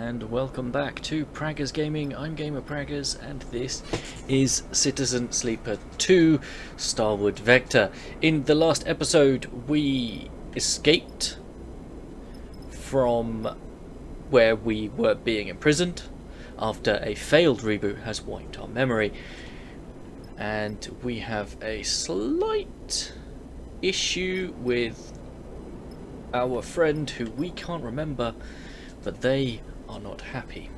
and welcome back to Praggers Gaming. I'm Gamer Praggers, and this is Citizen Sleeper 2 Starward Vector. In the last episode, we escaped from where we were being imprisoned after a failed reboot has wiped our memory, and we have a slight issue with our friend who we can't remember, but they are not happy.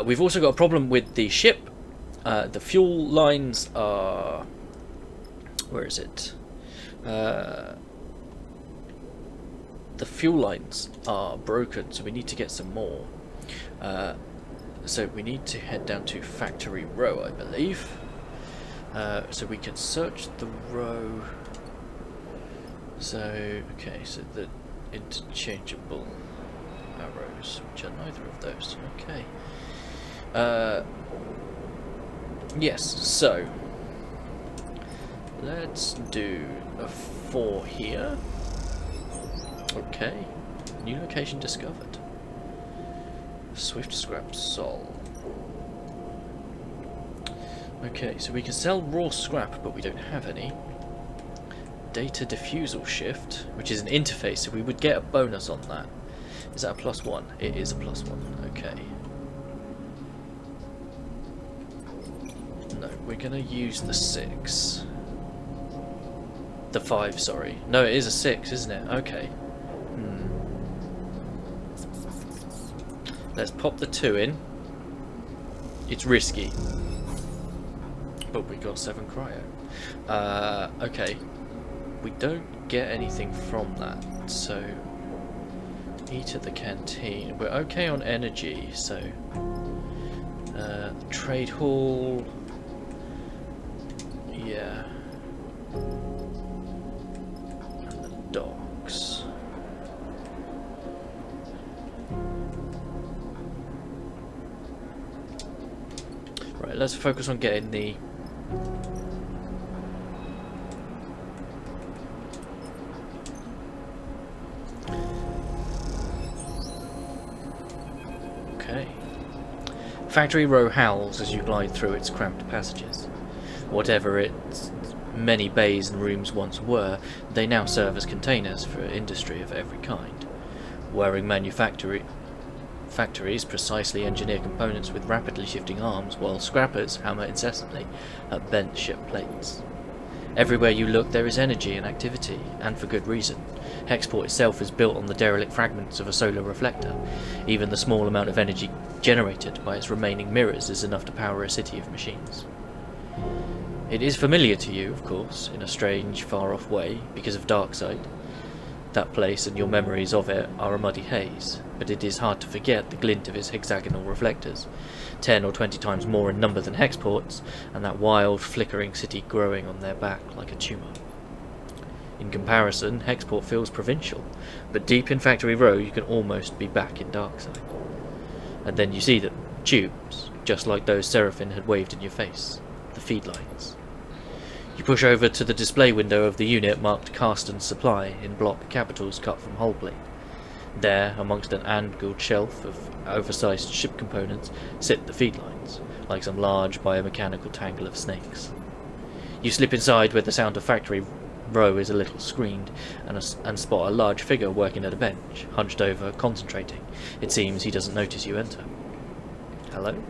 We've also got a problem with the ship. The fuel lines are... where is it? The fuel lines are broken, so we need to get some more. So we need to head down to Factory Row, I believe. So we can search the row. So, okay, so the interchangeable arrows, which are neither of those. Okay. Yes, so let's do a 4 here. Okay. New location discovered. Swift scrap sol. Okay, so we can sell raw scrap, but we don't have any. Data diffusal shift, which is an interface, so we would get a bonus on that. Is that a +1? It is a +1. Okay. No, we're gonna use the 6. The 5, sorry. No, it is a 6, isn't it? Okay. Let's pop the 2 in. It's risky, but we got 7 cryo. Okay. We don't get anything from that, so eat at the canteen. We're okay on energy, so trade hall, yeah, and the docks. Right, let's focus on getting the Factory Row howls as you glide through its cramped passages. Whatever its many bays and rooms once were, they now serve as containers for industry of every kind. Whirring factories precisely engineer components with rapidly shifting arms, while scrappers hammer incessantly at bent ship plates. Everywhere you look there is energy and activity, and for good reason. Hexport itself is built on the derelict fragments of a solar reflector. Even the small amount of energy generated by its remaining mirrors is enough to power a city of machines. It is familiar to you, of course, in a strange, far-off way, because of Darkside. That place and your memories of it are a muddy haze, but it is hard to forget the glint of its hexagonal reflectors, 10 or 20 times more in number than Hexport's, and that wild, flickering city growing on their back like a tumour. In comparison, Hexport feels provincial, but deep in Factory Row you can almost be back in Darkside. And then you see them, tubes, just like those Seraphine had waved in your face, the feed lines. You push over to the display window of the unit marked Carston's Supply in block capitals cut from hull plate. There, amongst an angled shelf of oversized ship components, sit the feed lines, like some large biomechanical tangle of snakes. You slip inside where the sound of Factory Row is a little screened, and spot a large figure working at a bench, hunched over, concentrating. It seems he doesn't notice you enter. Hello?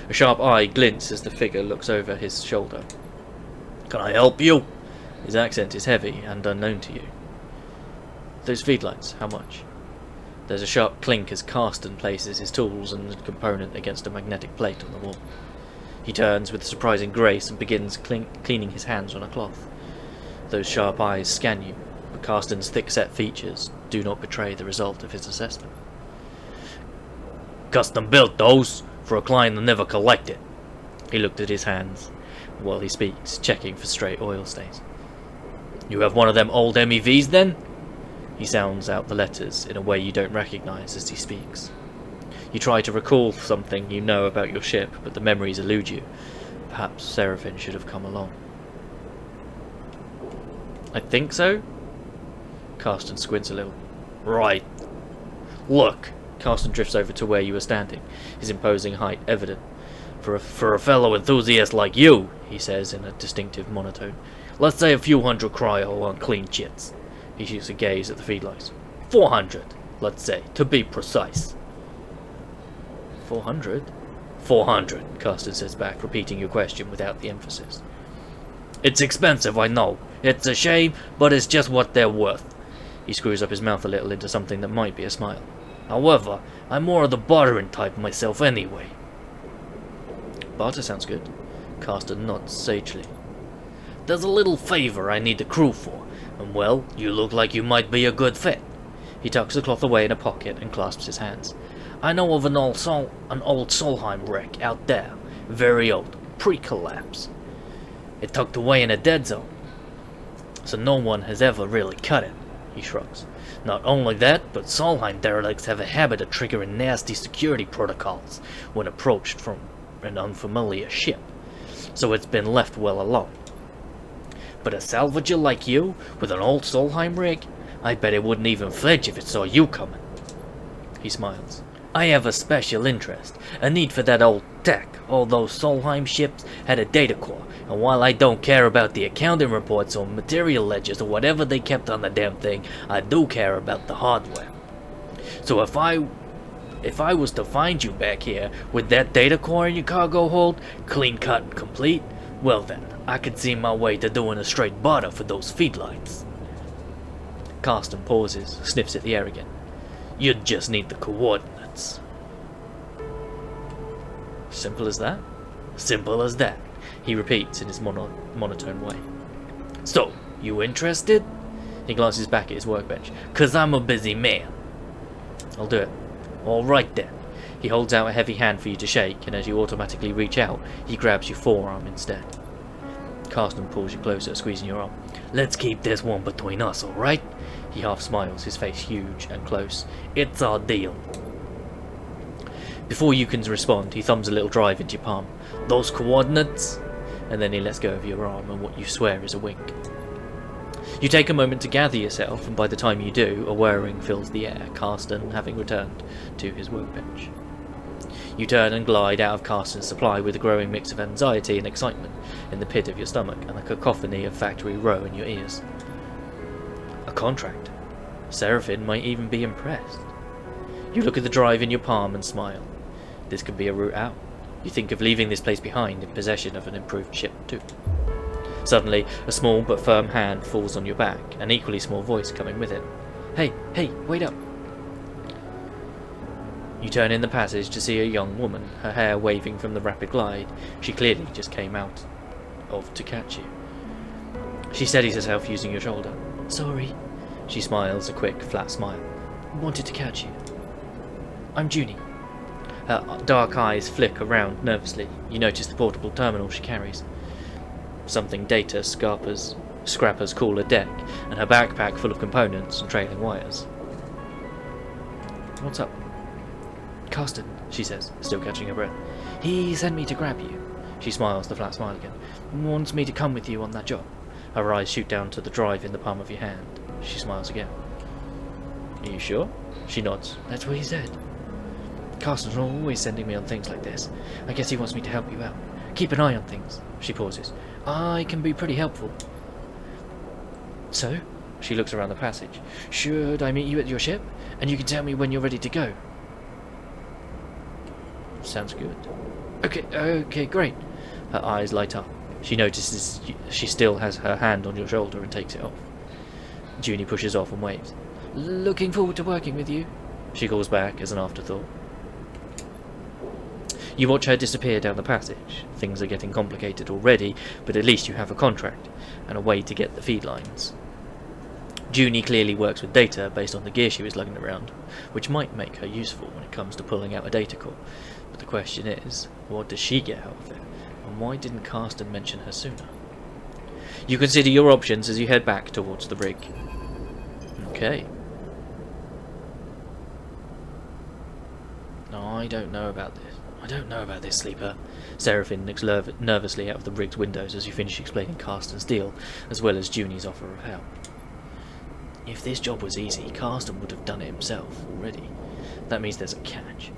A sharp eye glints as the figure looks over his shoulder. Can I help you? His accent is heavy and unknown to you. Those feed lines, how much? There's a sharp clink as Carston places his tools and component against a magnetic plate on the wall. He turns with surprising grace and begins cleaning his hands on a cloth. Those sharp eyes scan you, but Carston's thick-set features do not betray the result of his assessment. Custom built those, for a client that never collected. He looked at his hands while he speaks, checking for stray oil stains. You have one of them old MEVs then? He sounds out the letters in a way you don't recognize as he speaks. You try to recall something you know about your ship, but the memories elude you. Perhaps Seraphine should have come along. I think so? Carston squints a little. Right. Look, Carsten drifts over to where you are standing, his imposing height evident. For a fellow enthusiast like you, he says in a distinctive monotone, let's say a few hundred cryo on clean chits. He shoots a gaze at the feedlights. 400, let's say, to be precise. 400? 400, Carsten says back, repeating your question without the emphasis. It's expensive, I know. It's a shame, but it's just what they're worth. He screws up his mouth a little into something that might be a smile. However, I'm more of the bartering type myself anyway. Barter sounds good. Carsten nods sagely. There's a little favour I need the crew for, and well, you look like you might be a good fit. He tucks the cloth away in a pocket and clasps his hands. I know of an old Solheim wreck out there, very old, pre-collapse. It tucked away in a dead zone, so no one has ever really cut it. He shrugs. Not only that, but Solheim derelicts have a habit of triggering nasty security protocols when approached from an unfamiliar ship, so it's been left well alone. But a salvager like you, with an old Solheim rig, I bet it wouldn't even flinch if it saw you coming. He smiles. I have a special interest, a need for that old tech. All those Solheim ships had a data core, and while I don't care about the accounting reports or material ledgers or whatever they kept on the damn thing, I do care about the hardware. So if I was to find you back here with that data core in your cargo hold, clean cut and complete, well then, I could see my way to doing a straight barter for those feedlights. Carsten pauses, sniffs at the air again. You'd just need the coordinates. Simple as that? Simple as that, he repeats in his monotone way. So, you interested? He glances back at his workbench. 'Cause I'm a busy man. I'll do it. Alright then. He holds out a heavy hand for you to shake, and as you automatically reach out, he grabs your forearm instead. Carsten pulls you closer, squeezing your arm. Let's keep this one between us, alright? He half smiles, his face huge and close. It's our deal. Before you can respond, he thumbs a little drive into your palm. Those coordinates? And then he lets go of your arm and what you swear is a wink. You take a moment to gather yourself, and by the time you do, a whirring fills the air, Carsten having returned to his workbench. You turn and glide out of Carsten's supply with a growing mix of anxiety and excitement in the pit of your stomach and a cacophony of factory row in your ears. A contract. Seraphin might even be impressed. You look at the drive in your palm and smile. This could be a route out. You think of leaving this place behind in possession of an improved ship too. Suddenly, a small but firm hand falls on your back, an equally small voice coming with it. Hey, wait up! You turn in the passage to see a young woman, her hair waving from the rapid glide. She clearly just came out of to catch you. She steadies herself using your shoulder. Sorry. She smiles, a quick, flat smile. Wanted to catch you. I'm Junie. Her dark eyes flick around nervously. You notice the portable terminal she carries. Something data scrappers call a deck, and her backpack full of components and trailing wires. What's up? Carsten, she says, still catching her breath. He sent me to grab you. She smiles, the flat smile again. Wants me to come with you on that job. Her eyes shoot down to the drive in the palm of your hand. She smiles again. Are you sure? She nods. That's what he said. Carsten's always sending me on things like this. I guess he wants me to help you out. Keep an eye on things. She pauses. I can be pretty helpful. So? She looks around the passage. Should I meet you at your ship? And you can tell me when you're ready to go. Sounds good. Okay, great. Her eyes light up. She notices she still has her hand on your shoulder and takes it off. Junie pushes off and waves. Looking forward to working with you, she calls back as an afterthought. You watch her disappear down the passage. Things are getting complicated already, but at least you have a contract and a way to get the feed lines. Junie clearly works with data based on the gear she was lugging around, which might make her useful when it comes to pulling out a data core. But the question is, what does she get out of it? And why didn't Carsten mention her sooner? You consider your options as you head back towards the brig. Okay. No, I don't know about this, Sleeper. Seraphin looks nervously out of the brig's windows as you finish explaining Carsten's deal, as well as Junie's offer of help. If this job was easy, Carsten would have done it himself already. That means there's a catch.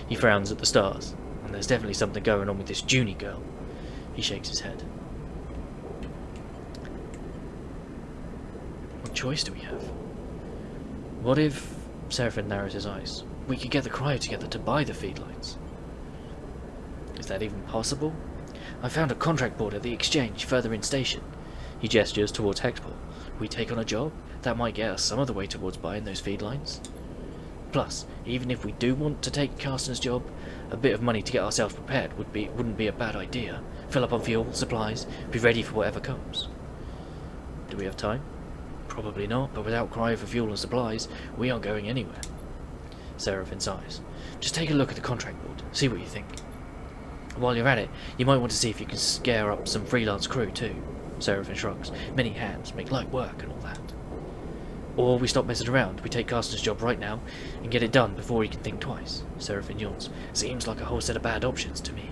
He frowns at the stars, and there's definitely something going on with this Junie girl. He shakes his head. What choice do we have? What if, Seraphin narrows his eyes, we could get the cryo together to buy the feedlights? Is that even possible? I found a contract board at the exchange further in station. He gestures towards Hexport. We take on a job? That might get us some of the way towards buying those feedlines. Plus, even if we do want to take Carsten's job, a bit of money to get ourselves prepared wouldn't be a bad idea. Fill up on fuel, supplies, be ready for whatever comes. Do we have time? Probably not, but without cryo for fuel and supplies, we aren't going anywhere. Seraphin sighs. Just take a look at the contract board, see what you think. While you're at it, you might want to see if you can scare up some freelance crew too. Seraphin shrugs. Many hands make light work and all that. Or we stop messing around, we take Carsten's job right now and get it done before he can think twice. Seraphin yawns. Seems like a whole set of bad options to me.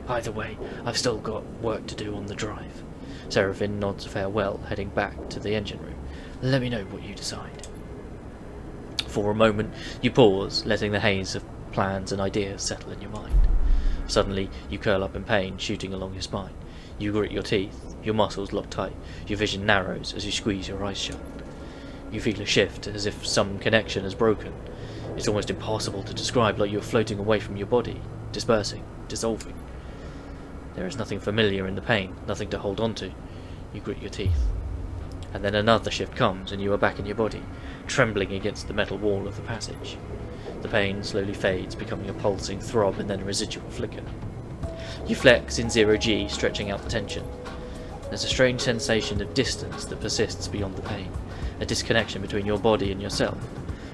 Either way, I've still got work to do on the drive. Seraphin nods farewell, heading back to the engine room. Let me know what you decide. For a moment, you pause, letting the haze of plans and ideas settle in your mind. Suddenly, you curl up in pain, shooting along your spine. You grit your teeth, your muscles lock tight, your vision narrows as you squeeze your eyes shut. You feel a shift, as if some connection has broken. It's almost impossible to describe, like you're floating away from your body, dispersing, dissolving. There is nothing familiar in the pain, nothing to hold on to. You grit your teeth. And then another shift comes, and you are back in your body, trembling against the metal wall of the passage. The pain slowly fades, becoming a pulsing throb and then a residual flicker. You flex in 0G, stretching out the tension. There's a strange sensation of distance that persists beyond the pain, a disconnection between your body and yourself,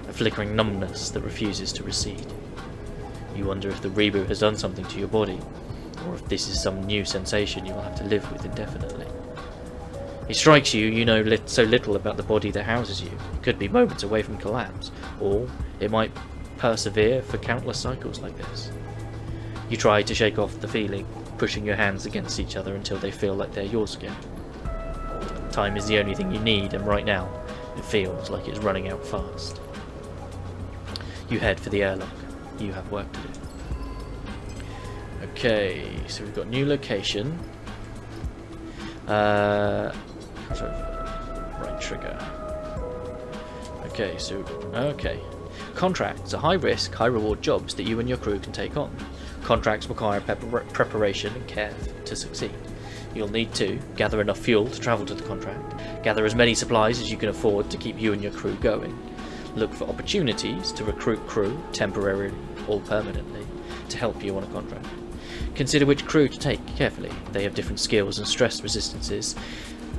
a flickering numbness that refuses to recede. You wonder if the reboot has done something to your body, or if this is some new sensation you will have to live with indefinitely. It strikes you, you know so little about the body that houses you. It could be moments away from collapse, or it might persevere for countless cycles like this. You try to shake off the feeling, pushing your hands against each other until they feel like they're yours again. Time is the only thing you need, and right now, it feels like it's running out fast. You head for the airlock. You have work to do. Okay, so we've got new location. Right trigger. Okay. Contracts are high-risk, high-reward jobs that you and your crew can take on. Contracts require preparation and care to succeed. You'll need to gather enough fuel to travel to the contract, gather as many supplies as you can afford to keep you and your crew going, look for opportunities to recruit crew, temporarily or permanently, to help you on a contract. Consider which crew to take carefully. They have different skills and stress resistances,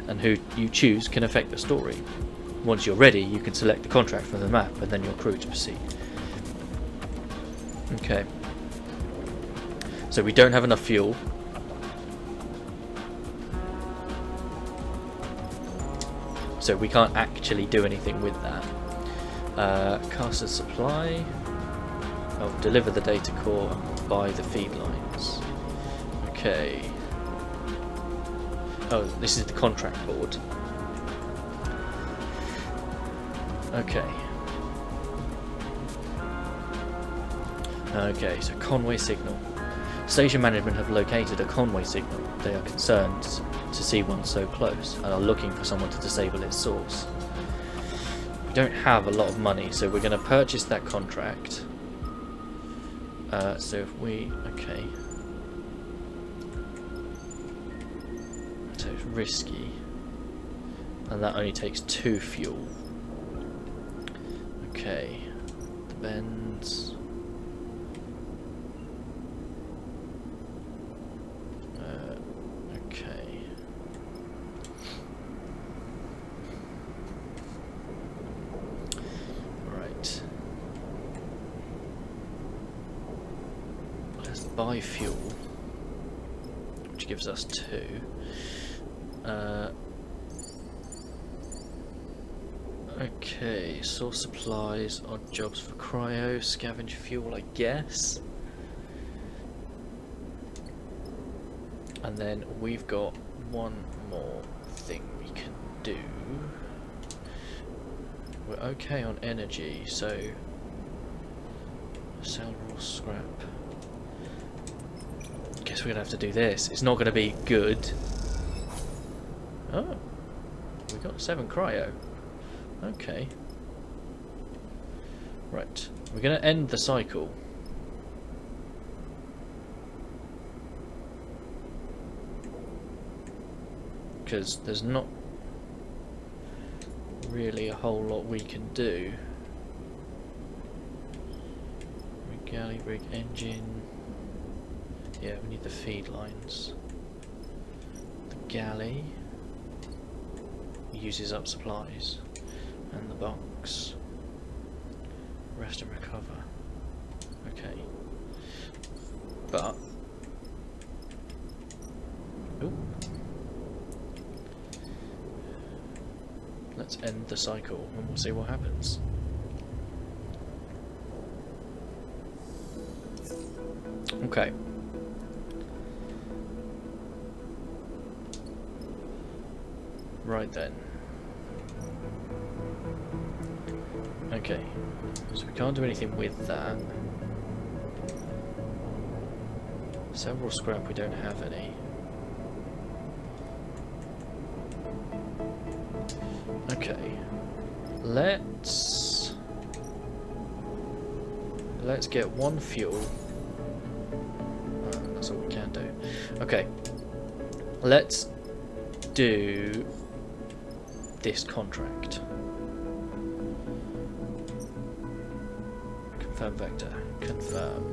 and who you choose can affect the story. Once you're ready, you can select the contract from the map and then your crew to proceed. Okay. So we don't have enough fuel. So we can't actually do anything with that. Cast a supply. Oh, deliver the data core and buy the feed lines. Okay. Oh, this is the contract board. Okay. Okay, so Conway signal. Station management have located a Conway signal. They are concerned to see one so close and are looking for someone to disable its source. We don't have a lot of money, so we're going to purchase that contract. So if we... okay. So it's risky. And that only takes 2 fuel. Okay. The bends... okay. Right. Let's buy fuel, which gives us 2. Okay, source supplies, odd jobs for cryo, scavenge fuel, I guess. And then we've got one more thing we can do. We're okay on energy, so Sell raw scrap. Guess we're gonna have to do this. It's not gonna be good. Oh, we got 7 cryo. Okay. Right, we're gonna end the cycle. Because there's not really a whole lot we can do. Galley rig engine. Yeah, we need the feed lines. The galley uses up supplies, and the box. Rest and recover. Okay, but ooh. Let's end the cycle and we'll see what happens. Okay. Right then. Okay. So we can't do anything with that. Several scrap, we don't have any. Okay. Let's get 1 fuel. That's all we can do. Okay. Let's do this contract. Confirm vector. Confirm.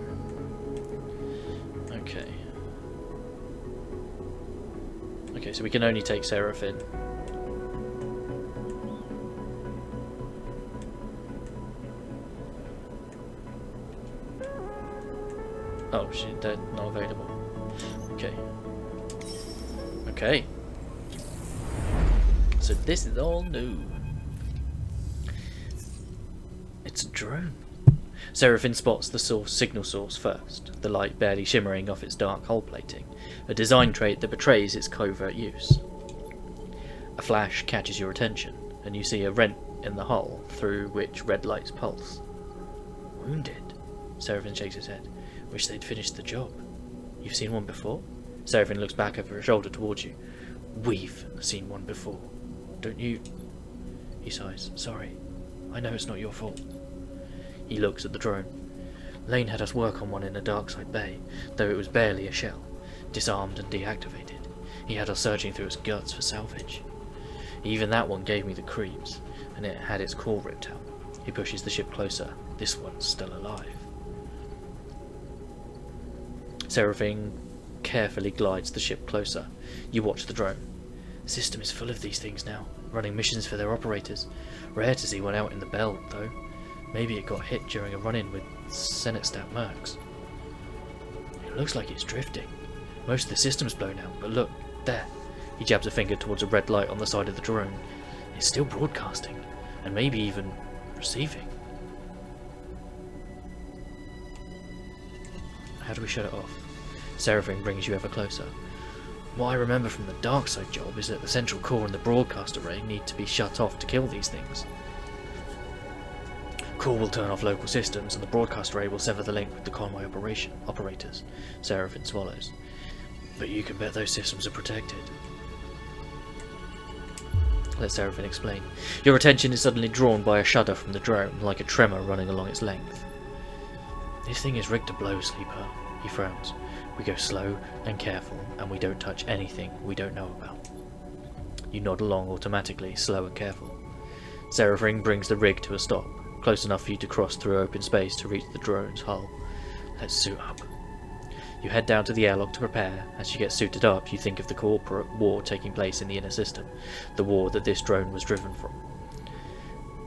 Okay. Okay, so we can only take Seraphim. Oh, they're not available. Okay. Okay. So this is all new. It's a drone. Seraphim spots the signal source first, the light barely shimmering off its dark hull plating, a design trait that betrays its covert use. A flash catches your attention, and you see a rent in the hull through which red lights pulse. Wounded? Seraphim shakes his head. Wish they'd finished the job. You've seen one before? Seraphim looks back over her shoulder towards you. We've seen one before. Don't you? He sighs. Sorry. I know it's not your fault. He looks at the drone. Lane had us work on one in a darkside bay, though it was barely a shell, disarmed and deactivated. He had us searching through its guts for salvage. Even that one gave me the creeps, and it had its core ripped out. He pushes the ship closer. This one's still alive. Seraphim carefully glides the ship closer. You watch the drone. The system is full of these things now, running missions for their operators. Rare to see one out in the belt, though. Maybe it got hit during a run-in with Senate Stat Mercs. It looks like it's drifting. Most of the system's blown out, but look, there. He jabs a finger towards a red light on the side of the drone. It's still broadcasting, and maybe even receiving. How do we shut it off? Seraphim brings you ever closer. What I remember from the Darkside job is that the central core and the broadcast array need to be shut off to kill these things. Core will turn off local systems, and the broadcast array will sever the link with the convoy operators. Seraphim swallows. But you can bet those systems are protected. Let Seraphim explain. Your attention is suddenly drawn by a shudder from the drone, like a tremor running along its length. This thing is rigged to blow, Sleeper. He frowns. We go slow and careful, and we don't touch anything we don't know about. You nod along automatically, slow and careful. Seraphim brings the rig to a stop, close enough for you to cross through open space to reach the drone's hull. Let's suit up. You head down to the airlock to prepare. As you get suited up, you think of the corporate war taking place in the inner system, the war that this drone was driven from.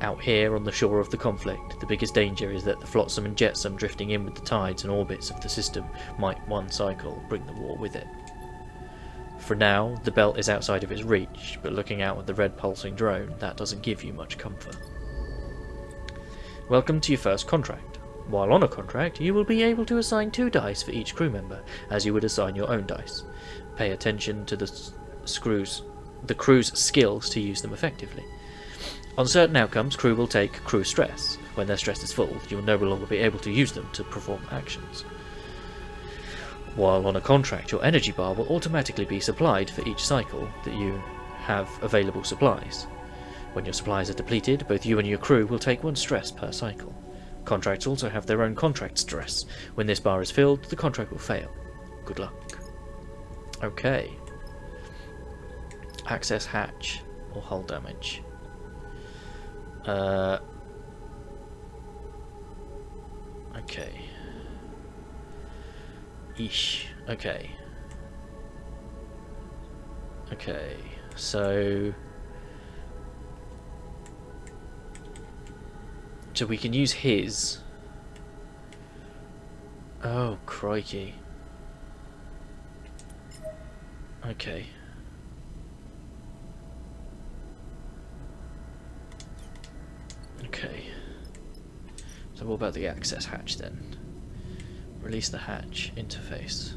Out here on the shore of the conflict, the biggest danger is that the flotsam and jetsam drifting in with the tides and orbits of the system might one cycle bring the war with it. For now, the belt is outside of its reach, but looking out at the red pulsing drone, that doesn't give you much comfort. Welcome to your first contract. While on a contract, you will be able to assign 2 dice for each crew member, as you would assign your own dice. Pay attention to the crew's skills to use them effectively. On certain outcomes, crew will take crew stress. When their stress is full, you will no longer be able to use them to perform actions. While on a contract, your energy bar will automatically be supplied for each cycle that you have available supplies. When your supplies are depleted, both you and your crew will take 1 stress per cycle. Contracts also have their own contract stress. When this bar is filled, the contract will fail. Good luck. Okay. Access hatch or hull damage. Okay. Eesh. Okay. Okay. So we can use his. Oh, crikey. Okay. Okay. So what about the access hatch then? Release the hatch interface.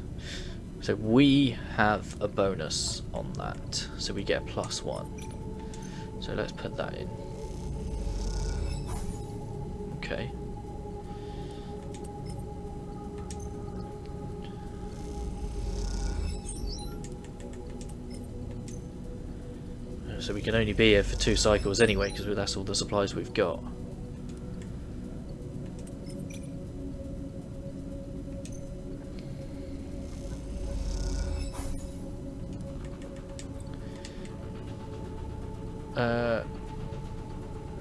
So we have a bonus on that. So we get +1. So let's put that in. Okay. So we can only be here for 2 cycles anyway, because that's all the supplies we've got.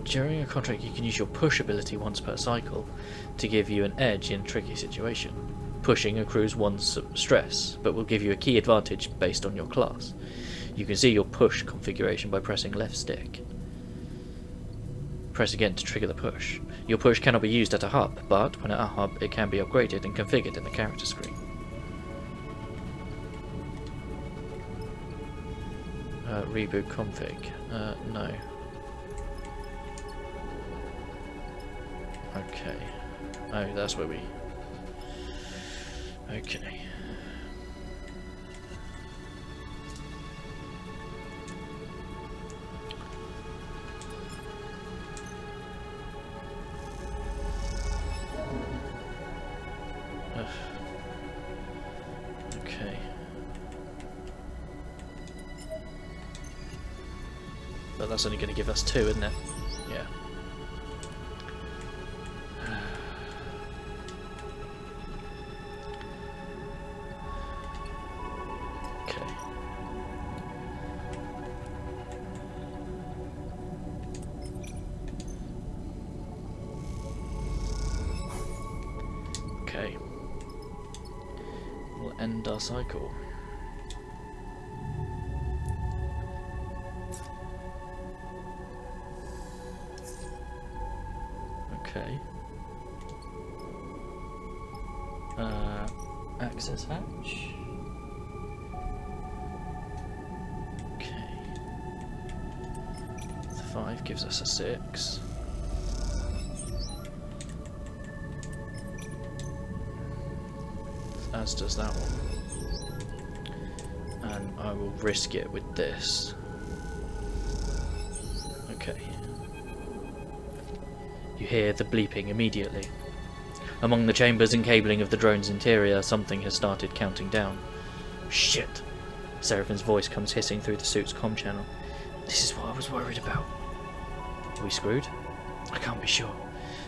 During a contract you can use your push ability once per cycle to give you an edge in a tricky situation. Pushing accrues 1 stress, but will give you a key advantage based on your class. You can see your push configuration by pressing left stick. Press again to trigger the push. Your push cannot be used at a hub, but when at a hub it can be upgraded and configured in the character screen. Reboot config. No. Okay. Oh, that's where we... Okay. Okay. But that's only going to give us 2, isn't it? Yeah. Okay. We'll end our cycle. Okay. Access hatch. Okay. The 5 gives us a 6. As does that one. And I will risk it with this. Okay. You hear the bleeping immediately. Among the chambers and cabling of the drone's interior, something has started counting down. Shit! Seraphin's voice comes hissing through the suit's comm channel. This is what I was worried about. Are we screwed? I can't be sure.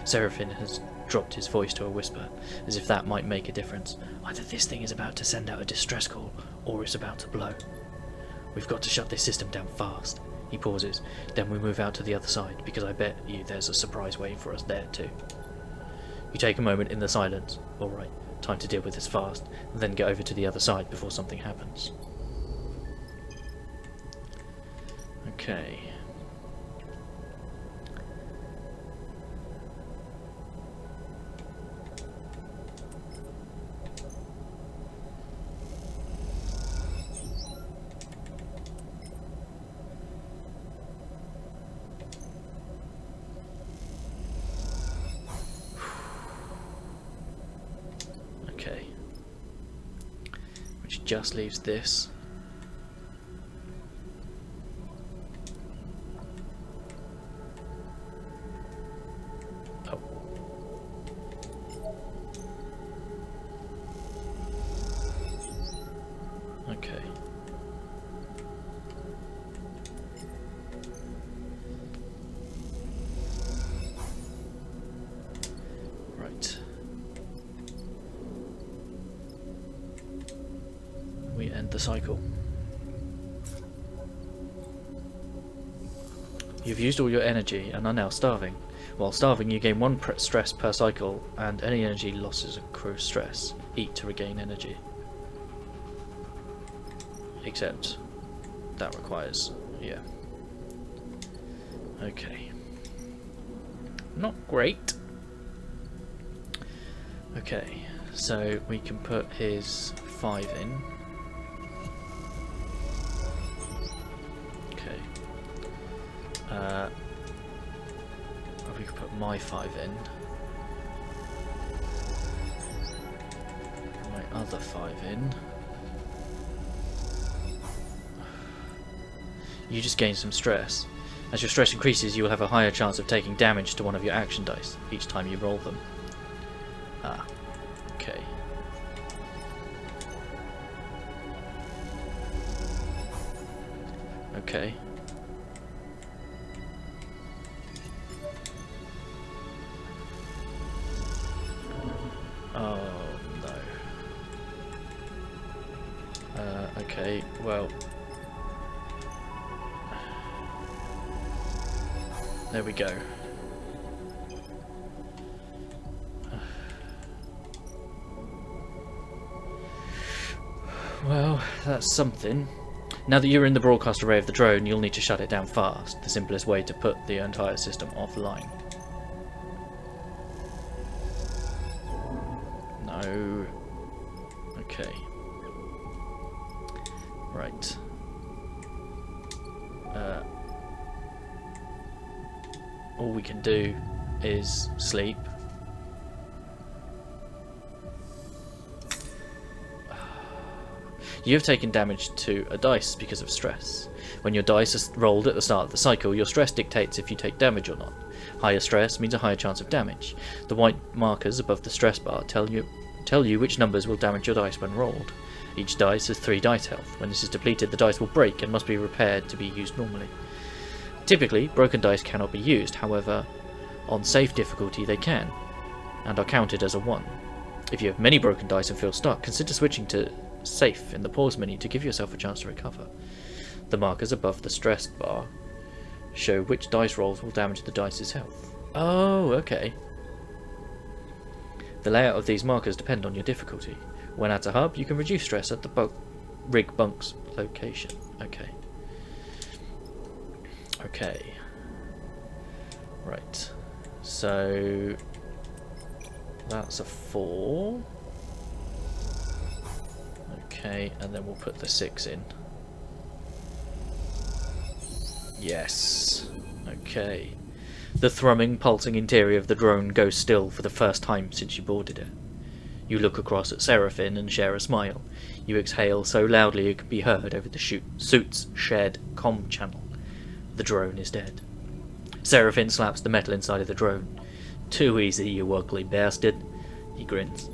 Seraphin has dropped his voice to a whisper, as if that might make a difference. Either this thing is about to send out a distress call, or it's about to blow. We've got to shut this system down fast. He pauses. Then we move out to the other side, because I bet you there's a surprise waiting for us there too. You take a moment in the silence. Alright, time to deal with this fast, and then get over to the other side before something happens. Okay. Which just leaves this. the cycle. You've used all your energy and are now starving. While starving, you gain 1 stress per cycle, and any energy losses accrue stress. Eat to regain energy. Except that requires, yeah. Okay. Not great. Okay, so we can put his 5 in. Okay. We could put my 5 in. My other 5 in. You just gain some stress. As your stress increases, you will have a higher chance of taking damage to one of your action dice each time you roll them. Ah, okay. Okay. Oh, no. Okay, well... There we go. Well, that's something. Now that you're in the broadcast array of the drone, you'll need to shut it down fast. The simplest way to put the entire system offline. No. Okay. Right. All we can do is sleep. You have taken damage to a dice because of stress. When your dice is rolled at the start of the cycle, your stress dictates if you take damage or not. Higher stress means a higher chance of damage. The white markers above the stress bar tell you which numbers will damage your dice when rolled. Each dice has 3 dice health. When this is depleted, the dice will break and must be repaired to be used normally. Typically, broken dice cannot be used, however, on safe difficulty they can, and are counted as a 1. If you have many broken dice and feel stuck, consider switching to safe in the pause menu to give yourself a chance to recover. The markers above the stress bar show which dice rolls will damage the dice's health. Oh, okay. The layout of these markers depend on your difficulty. When at a hub, you can reduce stress at the rig bunk's location. Okay. Okay. Right. So that's a 4. Okay, and then we'll put the 6 in. Yes. Okay. The thrumming, pulsing interior of the drone goes still for the first time since you boarded it. You look across at Seraphine and share a smile. You exhale so loudly it can be heard over the suit's shared comm channel. The drone is dead. Seraphine slaps the metal inside of the drone. Too easy, you ugly bastard. He grins.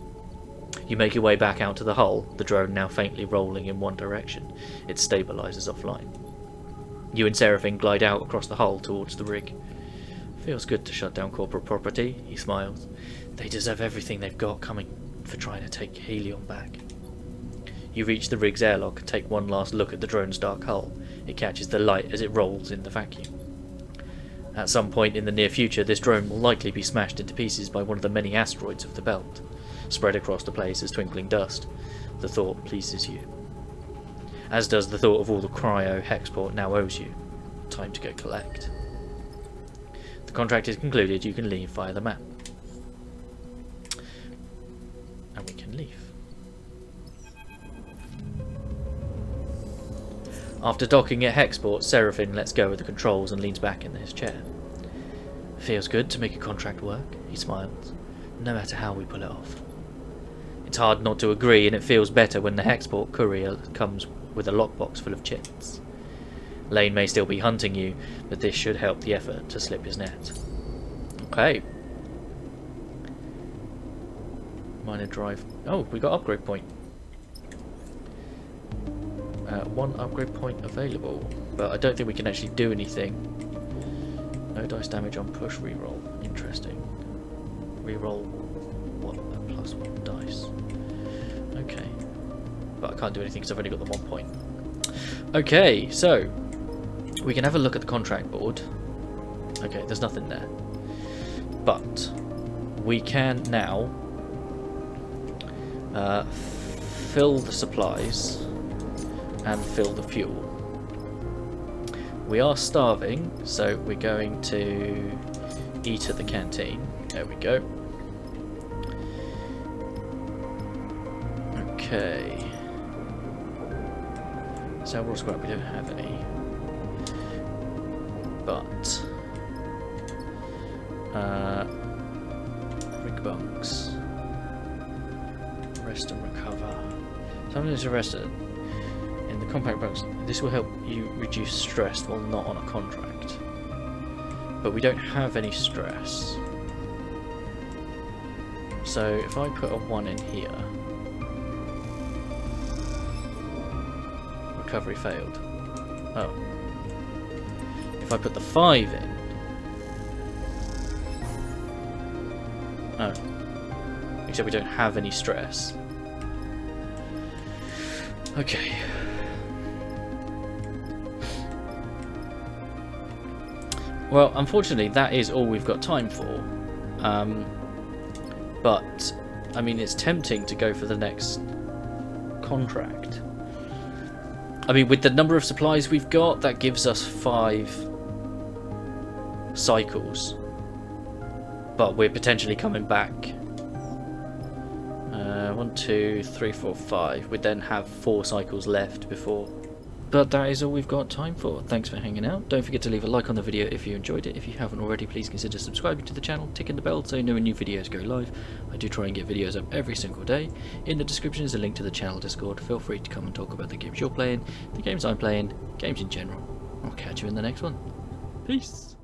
You make your way back out to the hull, the drone now faintly rolling in one direction. It stabilizes offline. You and Seraphine glide out across the hull towards the rig. Feels good to shut down corporate property, he smiles. They deserve everything they've got coming for trying to take Helion back. You reach the rig's airlock and take one last look at the drone's dark hull. It catches the light as it rolls in the vacuum. At some point in the near future, this drone will likely be smashed into pieces by one of the many asteroids of the belt. Spread across the place as twinkling dust. The thought pleases you. As does the thought of all the cryo Hexport now owes you. Time to go collect. The contract is concluded, you can leave via the map. And we can leave. After docking at Hexport, Seraphine lets go of the controls and leans back in his chair. Feels good to make a contract work, he smiles, no matter how we pull it off. It's hard not to agree, and it feels better when the Hexport courier comes with a lockbox full of chits. Lane may still be hunting you, but this should help the effort to slip his net. Okay. Minor drive. Oh, we got upgrade point. 1 upgrade point available, but I don't think we can actually do anything. No dice damage on push reroll. Interesting. Reroll what? A +1 dice. Okay. but I can't do anything because I've only got the 1 point. Okay, so we can have a look at the contract board. Okay, there's nothing there, but we can now fill the supplies and fill the fuel. We are starving, so we're going to eat at the canteen. There we go. Okay. Several scrap, we don't have any. But rig bunks. Rest and recover. Something is arrested in the compact bunks. This will help you reduce stress while not on a contract. But we don't have any stress. So if I put a 1 in here, recovery failed. Oh. If I put the 5 in, oh, except we don't have any stress. Okay. Well, unfortunately, that is all we've got time for. But, I mean, it's tempting to go for the next contract. I mean, with the number of supplies we've got, that gives us 5 cycles. But we're potentially coming back. 1, 2, 3, 4, 5. We'd then have 4 cycles left before. But that is all we've got time for. Thanks for hanging out. Don't forget to leave a like on the video if you enjoyed it. If you haven't already, please consider subscribing to the channel, ticking the bell so you know when new videos go live. I do try and get videos up every single day. In the description is a link to the channel Discord. Feel free to come and talk about the games you're playing, the games I'm playing, games in general. I'll catch you in the next one. Peace!